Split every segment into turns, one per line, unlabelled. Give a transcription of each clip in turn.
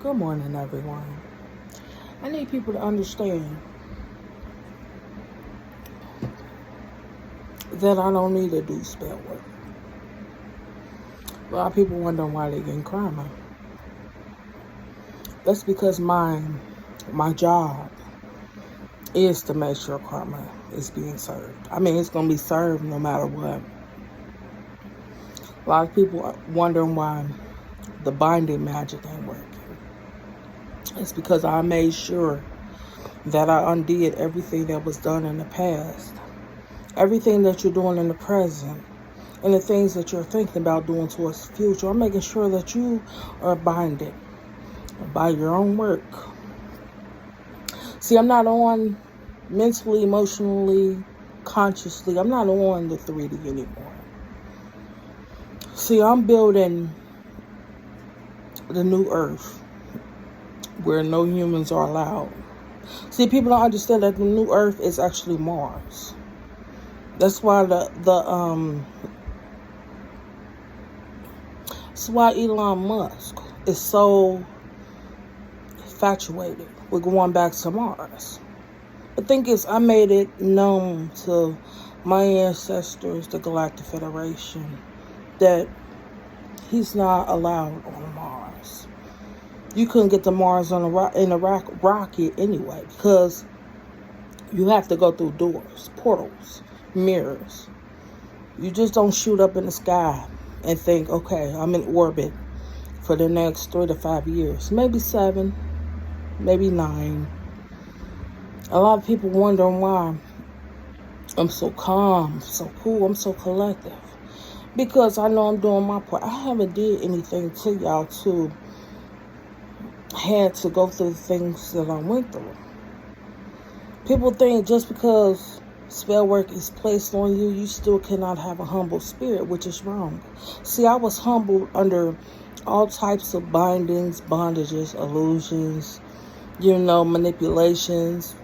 Good morning, everyone. I need people to understand that I don't need to do spell work. A lot of people wondering why they getting karma. That's because my job is to make sure karma is being served. I mean, it's going to be served no matter what. A lot of people are wondering why the binding magic ain't working. It's because I made sure that I undid everything that was done in the past. Everything that you're doing in the present and the things that you're thinking about doing towards the future. I'm making sure that you are binded by your own work. See, I'm not on mentally, emotionally, consciously. I'm not on the 3D anymore. See, I'm building the new earth where no humans are allowed. See, people don't understand that the new earth is actually Mars. That's why that's why Elon Musk is so infatuated with going back to Mars. The thing is, I made it known to my ancestors, the Galactic Federation, that he's not allowed on Mars. You couldn't get to Mars on a rocket anyway, because you have to go through doors, portals, mirrors. You just don't shoot up in the sky and think, okay, I'm in orbit for the next 3 to 5 years. Maybe 7, maybe 9. A lot of people wondering why I'm so calm, so cool, I'm so collective. Because I know I'm doing my part. I haven't did anything to y'all to had to go through the things that I went through. People think just because spell work is placed on you, you still cannot have a humble spirit, which is wrong. See, I was humbled under all types of bindings, bondages, illusions, manipulations.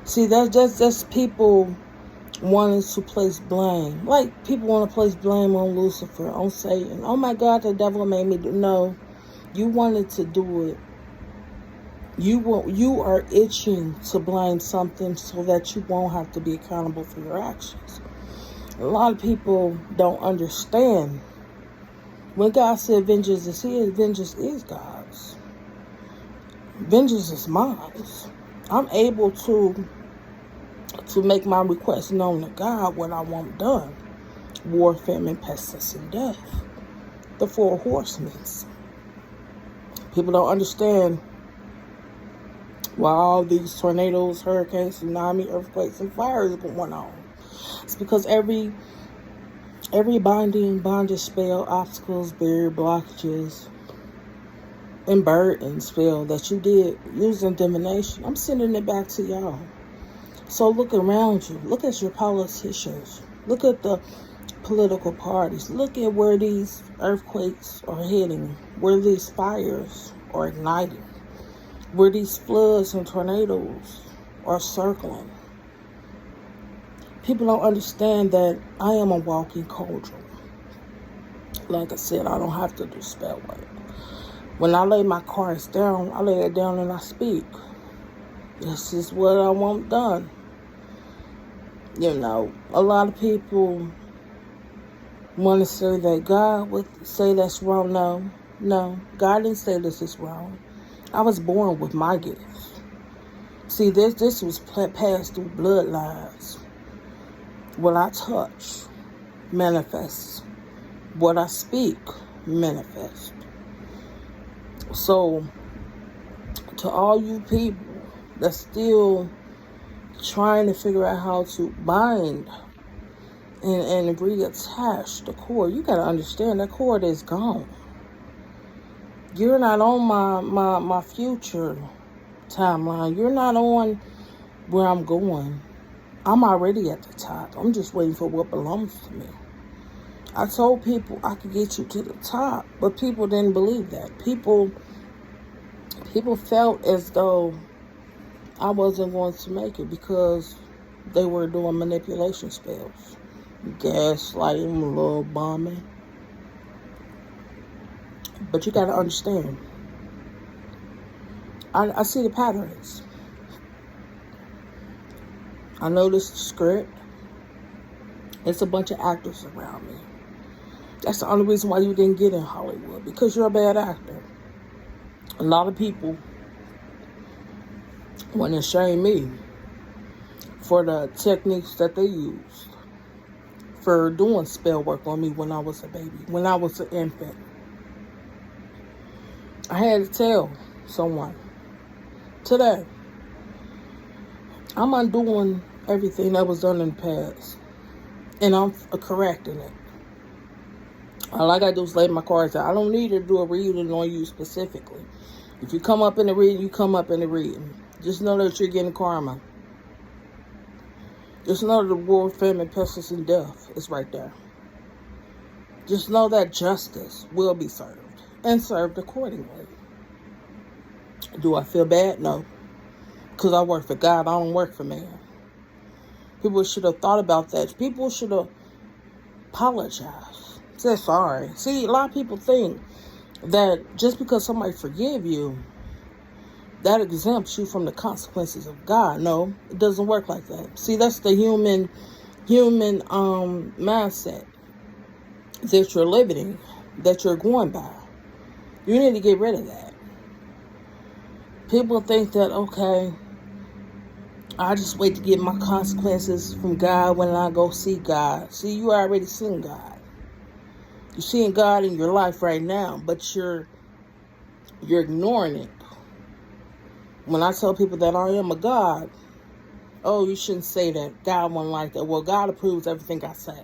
See, that's just people wanting to place blame. Like, people want to place blame on Lucifer, on Satan. Oh my God, the devil made me do. No, you wanted to do it. You are itching to blame something so that you won't have to be accountable for your actions. A lot of people don't understand. When God said vengeance is his, vengeance is God's. Vengeance is mine. I'm able to make my request known to God what I want done. War, famine, pestilence, and death. The 4 horsemen. People don't understand why all these tornadoes, hurricanes, tsunami, earthquakes, and fires are going on. It's because every bondage spell, obstacles, barrier, blockages, and burden spell that you did using divination, I'm sending it back to y'all. So look around you. Look at your politicians. Look at the political parties. Look at where these earthquakes are hitting, where these fires are igniting, where these floods and tornadoes are circling. People don't understand that I am a walking cauldron. Like I said, I don't have to do spell work. When I lay my cards down, I lay it down and I speak. This is what I want done. A lot of people want to say that God would say that's wrong. No, God didn't say this is wrong. I was born with my gifts. See, this was passed through bloodlines. What I touch manifests. What I speak manifests. So, to all you people that's still trying to figure out how to bind and reattach the cord, you got to understand that cord is gone. You're not on my future timeline. You're not on where I'm going. I'm already at the top. I'm just waiting for what belongs to me. I told people I could get you to the top, but people didn't believe that. People felt as though I wasn't going to make it because they were doing manipulation spells, gaslighting, love bombing. But you got to understand, I see the patterns. I noticed the script. It's a bunch of actors around me. That's the only reason why you didn't get in Hollywood, because you're a bad actor. A lot of people want to shame me for the techniques that they used for doing spell work on me when I was a baby, when I was an infant. I had to tell someone today, I'm undoing everything that was done in the past, and I'm correcting it. All I gotta do is lay my cards out. I don't need to do a reading on you specifically. If you come up in the reading, you come up in the reading. Just know that you're getting karma. Just know that the war, famine, pestilence, and death is right there. Just know that justice will be served, and served accordingly. Do I feel bad? No. Because I work for God. I don't work for man. People should have thought about that. People should have apologized. Said sorry. See, a lot of people think that just because somebody forgive you, that exempts you from the consequences of God. No, it doesn't work like that. See, that's the human mindset that you're living, that you're going by. You need to get rid of that. People think that, okay, I just wait to get my consequences from God when I go see God. See, you already seen God. You're seeing God in your life right now, but you're ignoring it. When I tell people that I am a God, oh, you shouldn't say that. God won't like that. Well, God approves everything I say.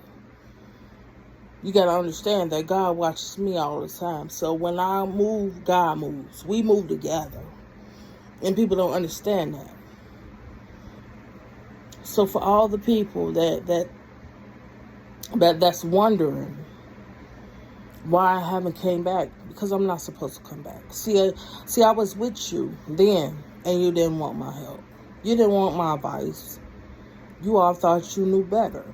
You got to understand that God watches me all the time. So when I move, God moves. We move together. And people don't understand that. So for all the people that's wondering why I haven't came back, because I'm not supposed to come back. See, I was with you then, and you didn't want my help. You didn't want my advice. You all thought you knew better.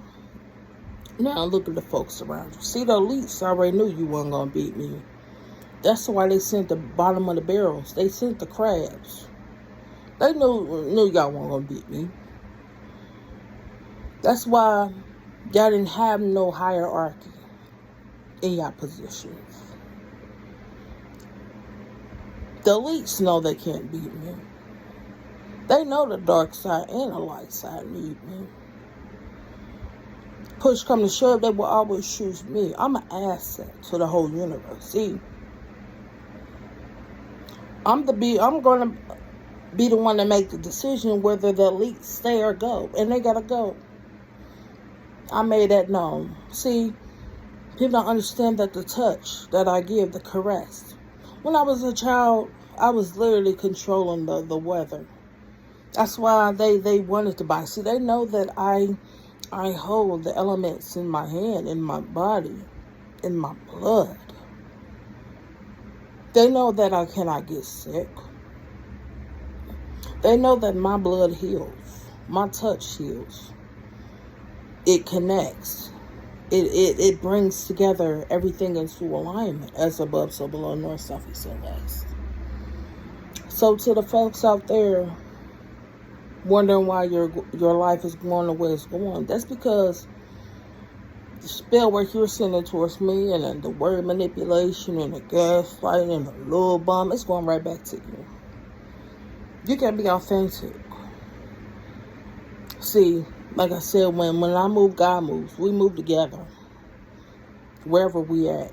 Now look at the folks around you. See, the elites already knew you weren't going to beat me. That's why they sent the bottom of the barrels. They sent the crabs. They knew y'all weren't going to beat me. That's why y'all didn't have no hierarchy in your positions. The elites know they can't beat me. They know the dark side and the light side need me. Push come to shove, they will always choose me. I'm an asset to the whole universe. See, I'm gonna be the one to make the decision whether the elites stay or go, and they gotta go. I made that known. See, people don't understand that the touch that I give, the caress. When I was a child, I was literally controlling the weather. That's why they wanted to buy. See, they know that I hold the elements in my hand, in my body, in my blood. They know that I cannot get sick. They know that my blood heals. My touch heals. It connects. It brings together everything into alignment, as above, so below, north, south, east, and west. So to the folks out there wondering why your life is going the way it's going, that's because the spell work you're sending towards me, and then the word manipulation and the gaslighting and the little bomb, it's going right back to you. You gotta be authentic. See, like I said, when I move, God moves. We move together, wherever we at.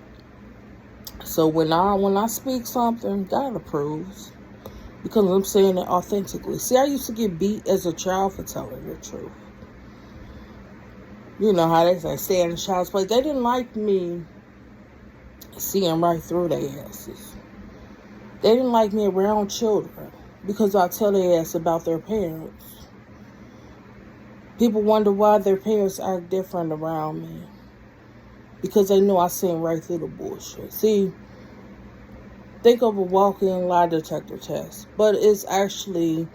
So when I speak something, God approves, because I'm saying it authentically. See, I used to get beat as a child for telling the truth. You know how they say, stay in the child's place. They didn't like me seeing right through their asses. They didn't like me around children, because I tell their ass about their parents. People wonder why their parents act different around me, because they know I seen right through the bullshit. See, think of a walk-in lie detector test, but it's actually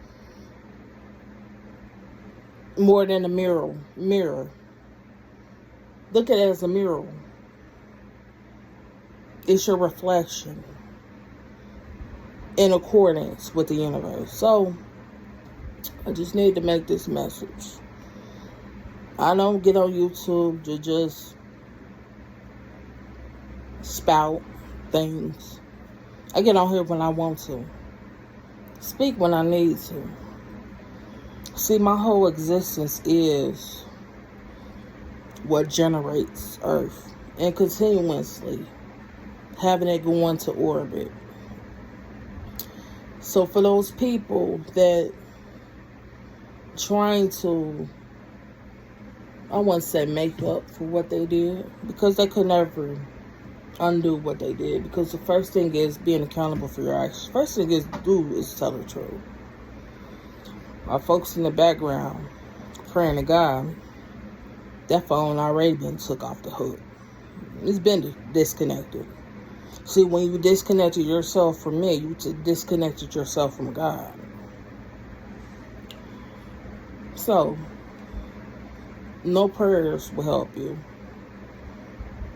more than a mirror. Look at it as a mirror. It's your reflection. in accordance with the universe. So I just need to make this message. I don't get on YouTube to just spout things. I get on here when I want to. Speak when I need to. See, my whole existence is what generates Earth, and continuously having it go into orbit. So for those people that trying to, I wouldn't say make up for what they did, because they could never undo what they did, because the first thing is being accountable for your actions. First thing is do is tell the truth. My folks in the background praying to God, that phone already been took off the hook. It's been disconnected. See, when you disconnected yourself from me, you disconnected yourself from God. So, no prayers will help you.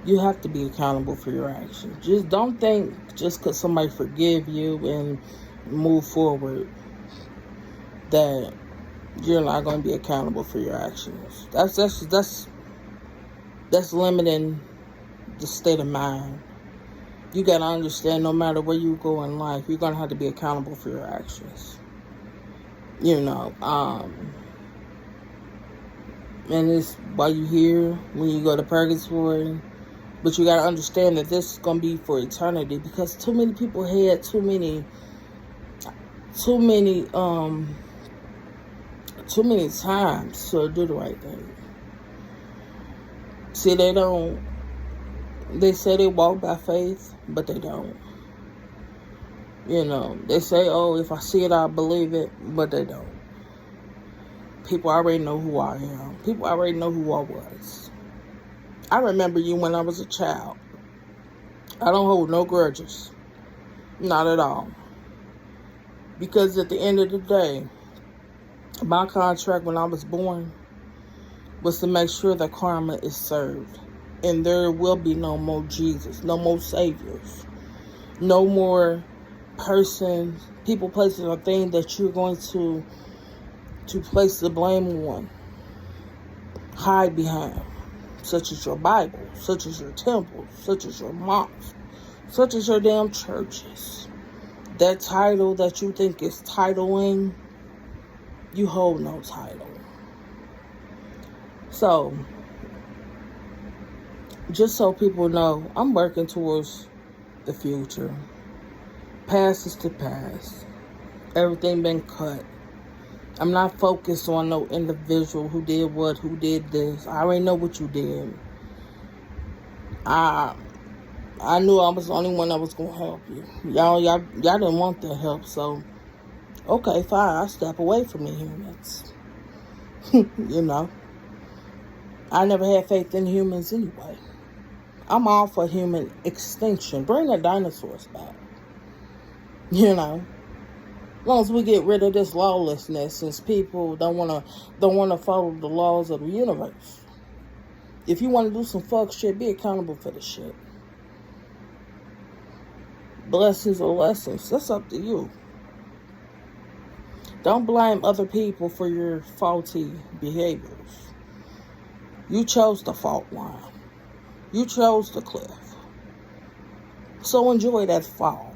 You have to be accountable for your actions. Just don't think just because somebody forgive you and move forward that you're not going to be accountable for your actions. That's limiting the state of mind. You got to understand, no matter where you go in life, you're going to have to be accountable for your actions. And it's why you here when you go to purgatory. But you got to understand that this is going to be for eternity, because too many people had too many times to do the right thing. See, they say they walk by faith, but they don't. They say, oh, if I see it, I'll believe it, but they don't. People already know who I am. People already know who I was. I remember you when I was a child. I don't hold no grudges. Not at all. Because at the end of the day, my contract when I was born was to make sure that karma is served. And there will be no more Jesus, no more saviors, no more people, places, or things that you're going to place the blame on, hide behind, such as your Bible, such as your temple, such as your mosque, such as your damn churches. That title that you think is titling, you hold no title. So, just so people know, I'm working towards the future. Past is the past. Everything been cut. I'm not focused on no individual who did what, who did this. I already know what you did. I knew I was the only one that was going to help you. Y'all didn't want that help, so okay, fine, I'll step away from the humans. I never had faith in humans anyway. I'm all for human extinction. Bring the dinosaurs back. As long as we get rid of this lawlessness, since people don't want to follow the laws of the universe. If you want to do some fuck shit, be accountable for the shit. Blessings or lessons, that's up to you. Don't blame other people for your faulty behaviors. You chose the fault line. You chose the cliff. So enjoy that fall.